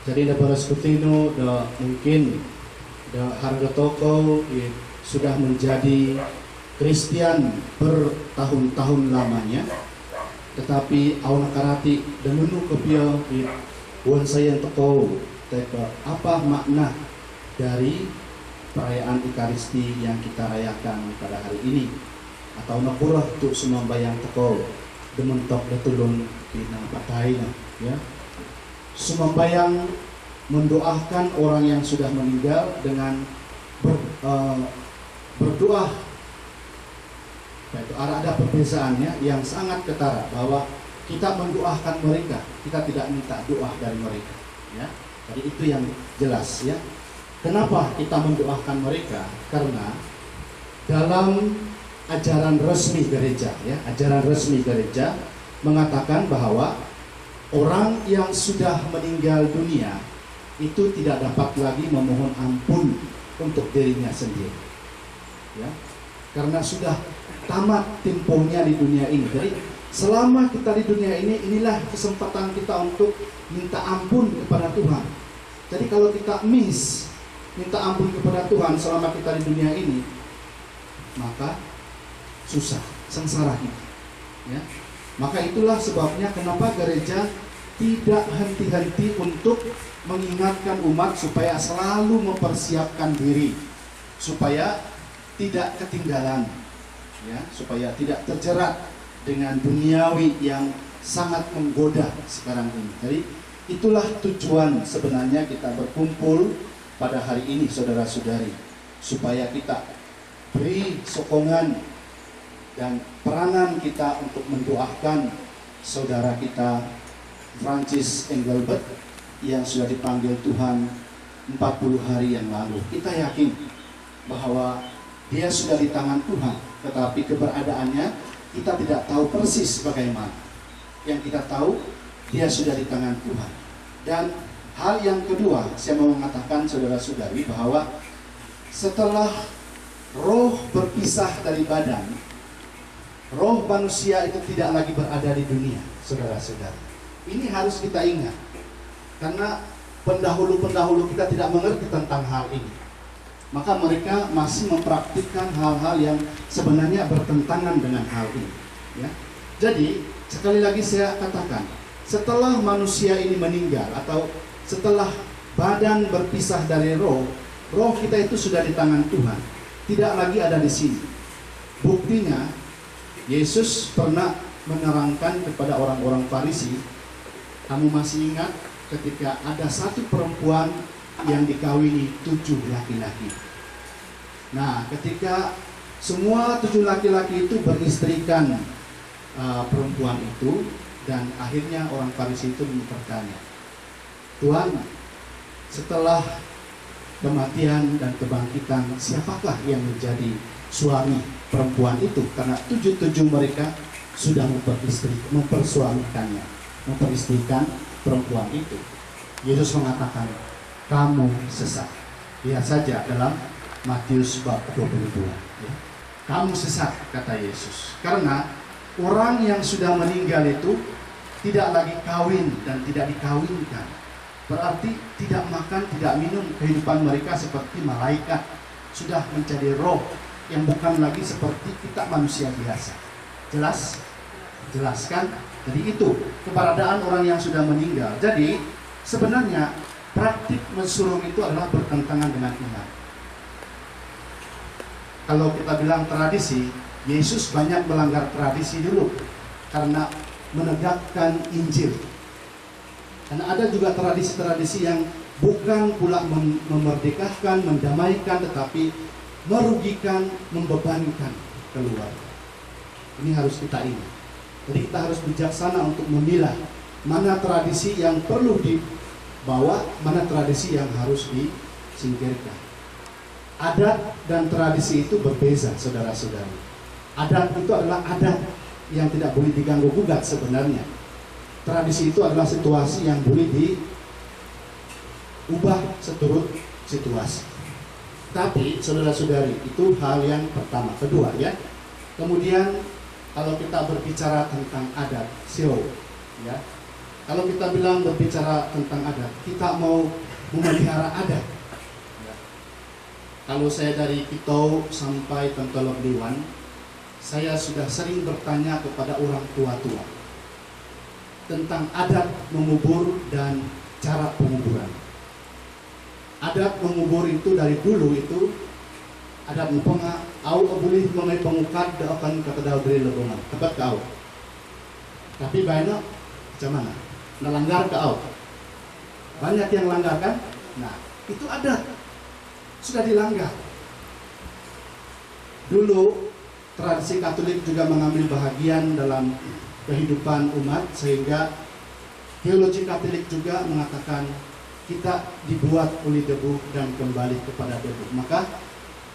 Jadi da para sekutino da mungkin da harga toko sudah menjadi Kristen bertahun-tahun lamanya, tetapi awan karati dan menu kepia wan saya toko teka apa makna dari perayaan Ekaristi yang kita rayakan pada hari ini, atau nakurah tu sumambayang teko dementok datulun pina patayna ya. Sumambayang mendoakan orang yang sudah meninggal dengan berdoa. Itu ada perbezaannya yang sangat ketara, bahwa kita mendoakan mereka, kita tidak minta doa dari mereka ya. Jadi itu yang jelas ya. Kenapa kita mendoakan mereka? Karena dalam ajaran resmi gereja ya, ajaran resmi gereja mengatakan bahwa orang yang sudah meninggal dunia itu tidak dapat lagi memohon ampun untuk dirinya sendiri ya, karena sudah tamat tempohnya di dunia ini. Jadi selama kita di dunia ini, inilah kesempatan kita untuk minta ampun kepada Tuhan. Jadi kalau kita minta ampun kepada Tuhan selama kita di dunia ini, maka susah, sengsara kita ya. Maka itulah sebabnya kenapa gereja tidak henti-henti untuk mengingatkan umat supaya selalu mempersiapkan diri, supaya tidak ketinggalan ya, supaya tidak terjerat dengan duniawi yang sangat menggoda sekarang ini. Jadi itulah tujuan sebenarnya kita berkumpul pada hari ini, saudara-saudari, supaya kita beri sokongan dan peranan kita untuk mendoakan saudara kita Francis Engelbert yang sudah dipanggil Tuhan 40 hari yang lalu. Kita yakin bahwa dia sudah di tangan Tuhan, tetapi keberadaannya kita tidak tahu persis bagaimana. Yang kita tahu dia sudah di tangan Tuhan. Dan hal yang kedua, saya mau mengatakan saudara-saudari bahwa setelah roh berpisah dari badan, roh manusia itu tidak lagi berada di dunia, saudara-saudari. Ini harus kita ingat, karena pendahulu-pendahulu kita tidak mengerti tentang hal ini. Maka mereka masih mempraktikkan hal-hal yang sebenarnya bertentangan dengan hal ini ya. Jadi sekali lagi saya katakan, setelah manusia ini meninggal atau setelah badan berpisah dari roh, roh kita itu sudah di tangan Tuhan, tidak lagi ada di sini. Buktinya Yesus pernah menerangkan kepada orang-orang Farisi, kamu masih ingat ketika ada satu perempuan yang dikawini 7 laki-laki. Nah, ketika semua 7 laki-laki itu beristrikan perempuan itu, dan akhirnya orang Farisi itu bertanya, Tuhan, setelah kematian dan kebangkitan, siapakah yang menjadi suami perempuan itu? Karena 7 mereka sudah memperistrikan perempuan itu. Yesus mengatakan, kamu sesat. Lihat saja dalam Matius bab 22 ya. Kamu sesat, kata Yesus, karena orang yang sudah meninggal itu tidak lagi kawin dan tidak dikawinkan. Berarti tidak makan, tidak minum, kehidupan mereka seperti malaikat, sudah menjadi roh yang bukan lagi seperti kita manusia biasa. Jelas? Jelaskan? Jadi itu keberadaan orang yang sudah meninggal. Jadi sebenarnya praktik mensurung itu adalah bertentangan dengan iman. Kalau kita bilang tradisi, Yesus banyak melanggar tradisi dulu karena menegakkan Injil. Dan ada juga tradisi-tradisi yang bukan pula memerdekakan, mendamaikan, tetapi merugikan, membebankan keluarga. Ini harus kita ingat. Jadi kita harus bijaksana untuk memilah mana tradisi yang perlu dibawa, mana tradisi yang harus disingkirkan. Adat dan tradisi itu berbeza, saudara-saudari. Adat itu adalah adat yang tidak boleh diganggu-gugat sebenarnya. Tradisi itu adalah situasi yang boleh diubah seturut situasi. Tapi saudara-saudari, itu hal yang pertama. Kedua ya, kemudian kalau kita berbicara tentang adat, show ya, Kalau kita bilang berbicara tentang adat, kita mau memelihara adat. Kalau saya dari Kitau sampai Pentolok Liwan, saya sudah sering bertanya kepada orang tua-tua tentang adat mengubur dan cara penguburan. Adat mengubur itu dari dulu itu adat mupenga au boleh mengai pengukat da akan kata daw diri lebongan tepat kau. Tapi banyak macam mana? Melanggar ke au. Banyak yang langgar kan? Nah, itu adat sudah dilanggar. Dulu tradisi Katolik juga mengambil bahagian dalam kehidupan umat, sehingga teologi Katolik juga mengatakan kita dibuat oleh debu dan kembali kepada debu. Maka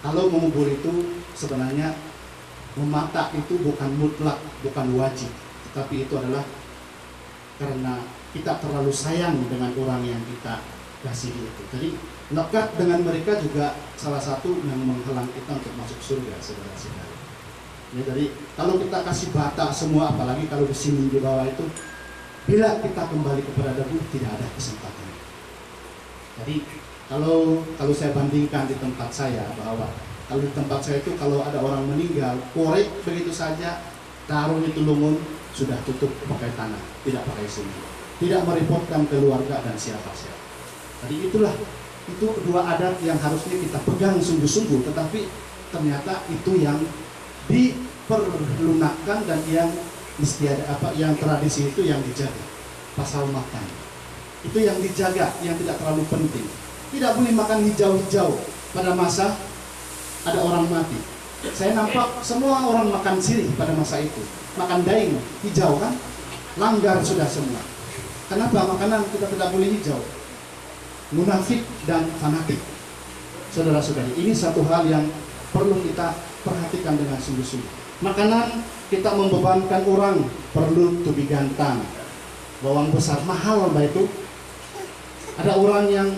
kalau mengubur itu sebenarnya memata itu bukan mutlak, bukan wajib, tetapi itu adalah karena kita terlalu sayang dengan orang yang kita kasihi itu. Jadi lekat dengan mereka juga salah satu yang menghalang kita untuk masuk surga, saudara-saudara. Ya, jadi kalau kita kasih bata semua, apalagi kalau di sini di bawah itu, bila kita kembali kepada debu tidak ada kesempatan. Jadi kalau saya bandingkan di tempat saya, bahwa kalau di tempat saya itu kalau ada orang meninggal, korek begitu saja, taruh itu lumun, sudah tutup pakai tanah, tidak pakai semen, tidak merepotkan keluarga dan siapa-siapa. Jadi itu dua adat yang harusnya kita pegang sungguh-sungguh, tetapi ternyata itu yang diperlunakan dan yang yang tradisi itu yang dijaga. Pasal makan itu yang dijaga, yang tidak terlalu penting. Tidak boleh makan hijau-hijau pada masa ada orang mati. Saya nampak semua orang makan sirih pada masa itu, makan daing hijau kan, langgar sudah semua. Kenapa makanan kita tidak boleh hijau? Munafik dan fanatik. Saudara-saudari, ini satu hal yang perlu kita perhatikan dengan sungguh-sungguh. Makanan kita membebankan orang, perlu tubi gantang, bawang besar mahal mbak itu. Ada orang yang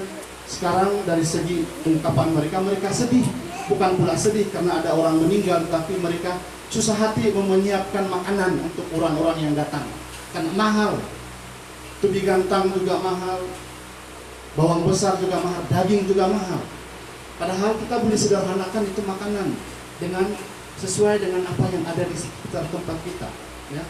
sekarang dari segi ungkapan mereka sedih, bukan pula sedih karena ada orang meninggal, tapi mereka susah hati menyiapkan makanan untuk orang-orang yang datang karena mahal. Tubi gantang juga mahal, bawang besar juga mahal, daging juga mahal. Padahal kita boleh sederhanakan itu makanan dengan sesuai dengan apa yang ada di sekitar tempat kita, ya.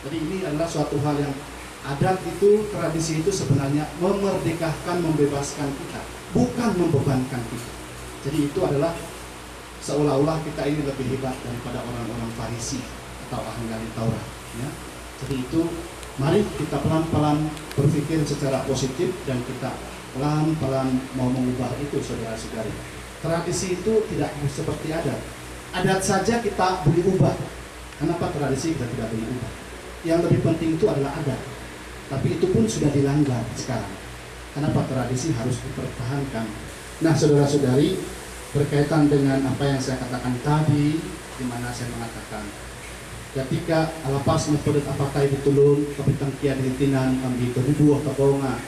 Jadi ini adalah suatu hal yang adat itu, tradisi itu sebenarnya memerdekakan, membebaskan kita, bukan membebankan kita. Jadi itu adalah seolah-olah kita ini lebih hebat daripada orang-orang Farisi atau ahli Taurat, ya. Jadi itu mari kita pelan-pelan berpikir secara positif dan kita pelan-pelan mau mengubah itu, saudara-saudari. Tradisi itu tidak seperti adat. Adat saja kita boleh ubah. Kenapa tradisi kita tidak boleh ubah? Yang lebih penting itu adalah adat. Tapi itu pun sudah dilanggar sekarang. Kenapa tradisi harus dipertahankan? Nah, saudara-saudari, berkaitan dengan apa yang saya katakan tadi, di mana saya mengatakan ketika alapas mempedet apakai ditulun, kapitang kia dihitinan, kami beribu kabonga,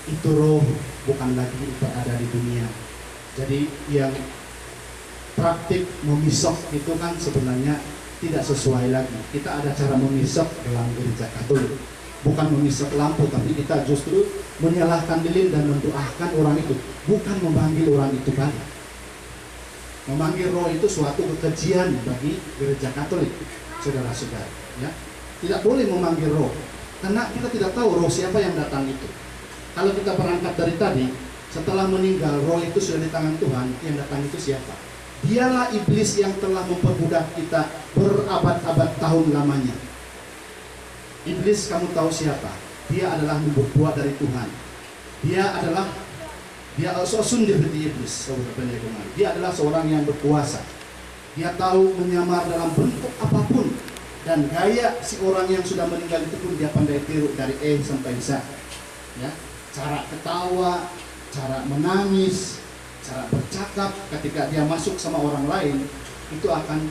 itu roh bukan lagi berada di dunia. Jadi yang praktik memisok itu kan sebenarnya tidak sesuai lagi. Kita ada cara memisok dalam gereja Katolik, bukan memisok lampu, tapi kita justru menyalahkan lilin dan mendoakan orang itu, bukan memanggil orang itu balik. Memanggil roh itu suatu kekejian bagi gereja Katolik, saudara-saudara, ya. Tidak boleh memanggil roh, karena kita tidak tahu roh siapa yang datang itu. Kalau kita berangkat dari tadi, setelah meninggal roh itu sudah di tangan Tuhan, yang datang itu siapa? Dialah iblis yang telah memperbudak kita berabad-abad tahun lamanya. Iblis, kamu tahu siapa? Dia adalah membuat dari Tuhan. Dia sundir di iblis. Dia adalah seorang yang berkuasa. Dia tahu menyamar dalam bentuk apapun, dan gaya si orang yang sudah meninggal itu pun dia pandai tiru dari sampai Z. Ya, cara ketawa, cara menangis, cara bercakap ketika dia masuk sama orang lain itu akan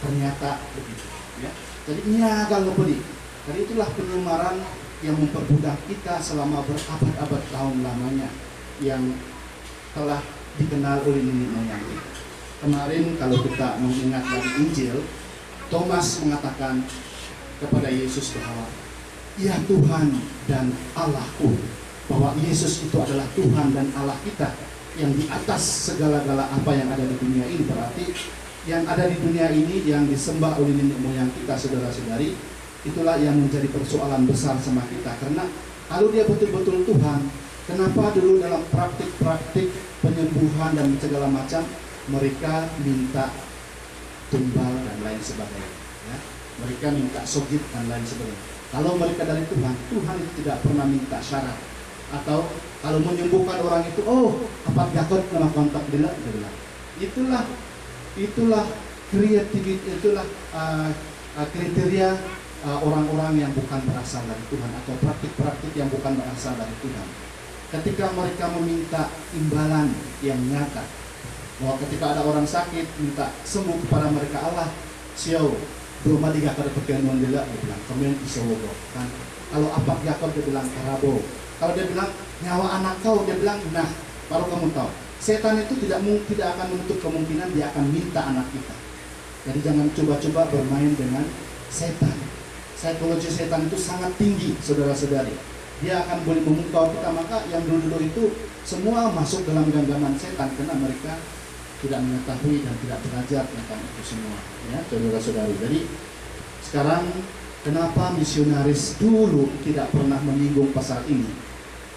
ternyata begitu, ya. Jadi nyagal ngepedi. Dan itulah penyamaran yang memperbudak kita selama berabad-abad tahun lamanya, yang telah dikenal oleh nenek moyang kita. Kemarin kalau kita mengingat dari Injil, Thomas mengatakan kepada Yesus bahwa "Ya Tuhan dan Allahku," bahwa Yesus itu adalah Tuhan dan Allah kita yang di atas segala-gala apa yang ada di dunia ini. Berarti yang ada di dunia ini yang disembah oleh nenek moyang kita, saudara-saudari, itulah yang menjadi persoalan besar sama kita. Karena kalau dia betul-betul Tuhan, kenapa dulu dalam praktik-praktik penyembuhan dan segala macam mereka minta tumbal dan lain sebagainya, ya? Mereka minta sogit dan lain sebagainya. Kalau mereka dari Tuhan, Tuhan itu tidak pernah minta syarat. Atau kalau menyembuhkan orang itu, "Oh, apa gakot nama kontak dia bilang." Itulah kreativitas, itulah kriteria orang-orang yang bukan berasal dari Tuhan, atau praktik-praktik yang bukan berasal dari Tuhan. Ketika mereka meminta imbalan yang nyata, bahwa ketika ada orang sakit minta sembuh kepada mereka, Allah siau belum ada gak ada perkenalan dia bilang kemudian isowogo kan. Kalau apa gakot dia bilang karabo. Kalau dia bilang nyawa anak kau, dia bilang nah, baru kamu tahu setan itu tidak akan menutup kemungkinan dia akan minta anak kita. Jadi jangan coba-coba bermain dengan setan. Psikologi setan itu sangat tinggi, saudara-saudari. Dia akan boleh memukau kita. Maka yang dulu-dulu itu semua masuk dalam genggaman setan karena mereka tidak mengetahui dan tidak belajar tentang itu semua, ya, saudara-saudari. Jadi sekarang kenapa misionaris dulu tidak pernah menyinggung pasal ini?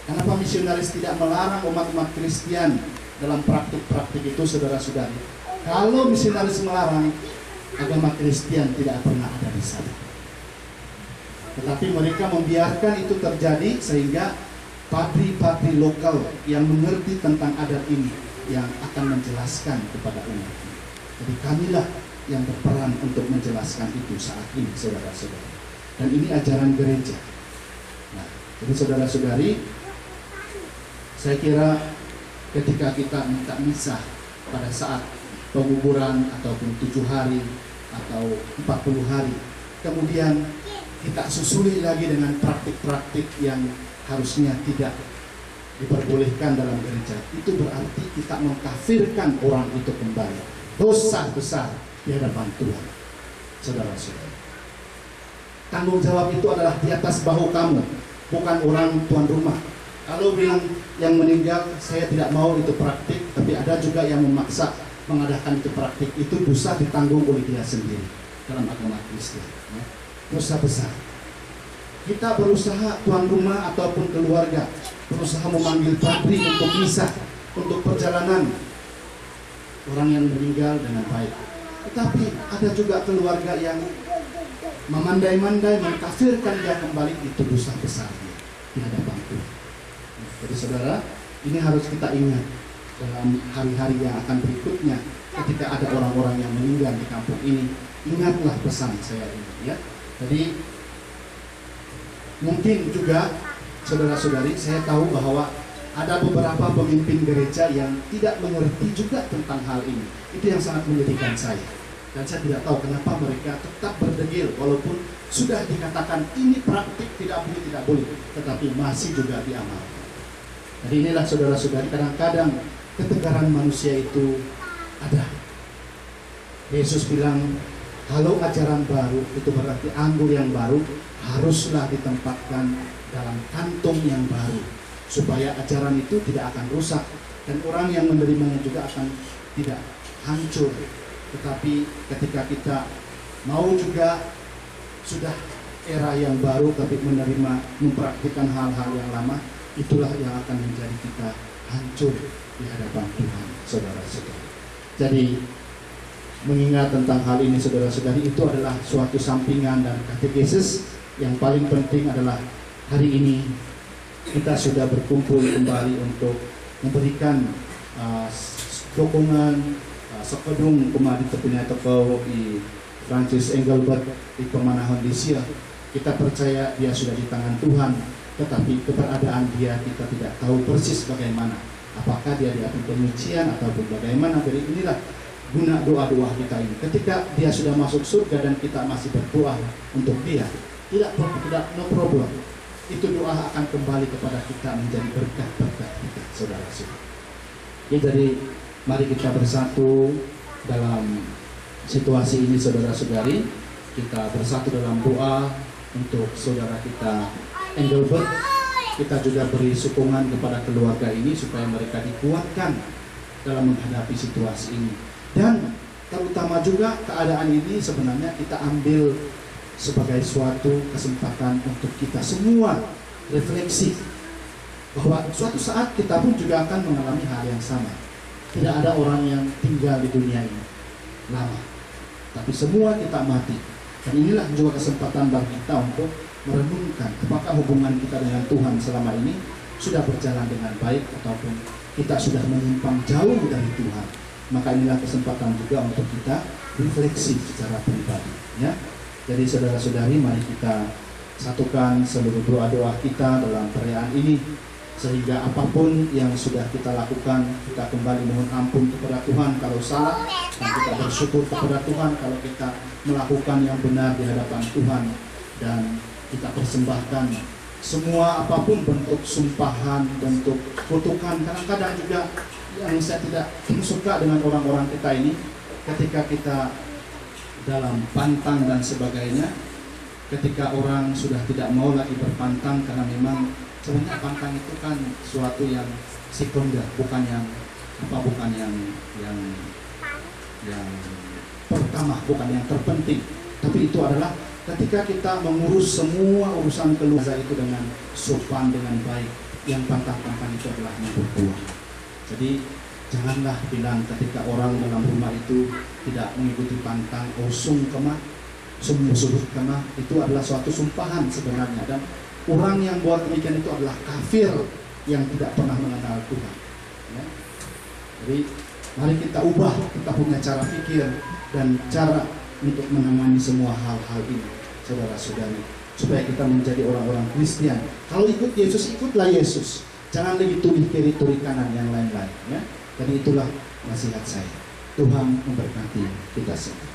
Kenapa misionaris tidak melarang umat-umat Kristen dalam praktik-praktik itu, saudara-saudari? Kalau misionaris melarang, agama Kristen tidak pernah ada di sana. Tetapi mereka membiarkan itu terjadi sehingga padri-padri lokal yang mengerti tentang adat ini yang akan menjelaskan kepada umat ini. Jadi kamilah yang berperan untuk menjelaskan itu saat ini, saudara-saudari. Dan ini ajaran gereja. Nah, jadi saudara-saudari, saya kira ketika kita minta misa pada saat penguburan ataupun 7 hari atau 40 hari, kemudian kita susuli lagi dengan praktik-praktik yang harusnya tidak diperbolehkan dalam gereja, itu berarti kita mengkafirkan orang itu kembali. Dosa besar di hadapan Tuhan, saudara-saudara. Tanggung jawab itu adalah di atas bahu kamu, bukan orang tuan rumah. Kalau bilang yang meninggal, saya tidak mau itu praktik, tapi ada juga yang memaksa mengadakan itu praktik, itu dosa ditanggung oleh dia sendiri dalam agama Kristen, ya. Dosa besar. Kita berusaha, tuan rumah ataupun keluarga berusaha memanggil padri untuk misa, untuk perjalanan orang yang meninggal dengan baik. Tetapi ada juga keluarga yang memandai-mandai mengkafirkan dia kembali, itu dosa besar di hadapan Tuhan. Jadi saudara, ini harus kita ingat dalam hari-hari yang akan berikutnya. Ketika ada orang-orang yang meninggal di kampung ini, ingatlah pesan saya ini, ya. Jadi mungkin juga saudara-saudari, saya tahu bahwa ada beberapa pemimpin gereja yang tidak mengerti juga tentang hal ini. Itu yang sangat menyedihkan saya. Dan saya tidak tahu kenapa mereka tetap berdegil walaupun sudah dikatakan ini praktik tidak boleh, tetapi masih juga diamalkan. Jadi inilah saudara-saudari, kadang-kadang ketegaran manusia itu ada. Yesus bilang, kalau ajaran baru itu berarti anggur yang baru haruslah ditempatkan dalam kantong yang baru, supaya ajaran itu tidak akan rusak dan orang yang menerimanya juga akan tidak hancur. Tetapi ketika kita mau juga sudah era yang baru tapi menerima, mempraktikkan hal-hal yang lama, itulah yang akan menjadi kita hancur di hadapan Tuhan, saudara-saudara. Jadi mengingat tentang hal ini, saudara-saudari, itu adalah suatu sampingan dan katekesis. Yang paling penting adalah hari ini kita sudah berkumpul kembali untuk memberikan dukungan sekedung kemari terpunya toko di Francis Engelbert di Pemanahan Desia. Kita percaya dia sudah di tangan Tuhan, tetapi keberadaan dia kita tidak tahu persis bagaimana. Apakah dia diatur penyucian ataupun bagaimana. Jadi inilah guna doa-doa kita ini. Ketika dia sudah masuk surga dan kita masih berdoa untuk dia, tidak no problem. Itu doa akan kembali kepada kita menjadi berkat-berkat kita, saudara-saudara. Ya, jadi mari kita bersatu dalam situasi ini, saudara-saudari. Kita bersatu dalam doa untuk saudara kita Engelbert. Kita juga beri sokongan kepada keluarga ini supaya mereka dikuatkan dalam menghadapi situasi ini. Dan terutama juga keadaan ini sebenarnya kita ambil sebagai suatu kesempatan untuk kita semua refleksi bahwa suatu saat kita pun juga akan mengalami hal yang sama. Tidak ada orang yang tinggal di dunia ini lama, tapi semua kita mati. Dan inilah juga kesempatan bagi kita untuk merenungkan apakah hubungan kita dengan Tuhan selama ini sudah berjalan dengan baik ataupun kita sudah menyimpang jauh dari Tuhan. Maka inilah kesempatan juga untuk kita refleksi secara pribadi, ya. Jadi saudara-saudari, mari kita satukan seluruh doa-doa kita dalam perayaan ini, sehingga apapun yang sudah kita lakukan, kita kembali mohon ampun kepada Tuhan kalau salah, dan kita bersyukur kepada Tuhan kalau kita melakukan yang benar di hadapan Tuhan, dan kita persembahkan semua apapun bentuk sumpahan, bentuk kutukan. Kadang-kadang juga yang saya tidak suka dengan orang-orang kita ini, ketika kita dalam pantang dan sebagainya, ketika orang sudah tidak mau lagi berpantang karena memang sebenarnya pantang itu kan suatu yang sekunder, bukan yang pertama, bukan yang terpenting. Tapi itu adalah ketika kita mengurus semua urusan keluarga itu dengan sopan, dengan baik, yang pantang-pantang itu adalah yang berbuah. Jadi janganlah bilang ketika orang dalam rumah itu tidak mengikuti pantang, usung kemah, sumur kemah, itu adalah suatu sumpahan sebenarnya. Dan orang yang buat demikian itu adalah kafir yang tidak pernah mengenal Tuhan, ya. Jadi mari kita ubah, kita punya cara pikir dan cara untuk menangani semua hal-hal ini, saudara-saudari, supaya kita menjadi orang-orang Kristen. Kalau ikut Yesus, ikutlah Yesus. Jangan lagi turi kiri, turi kanan yang lain-lain, ya. Jadi itulah nasihat saya. Tuhan memberkati kita semua.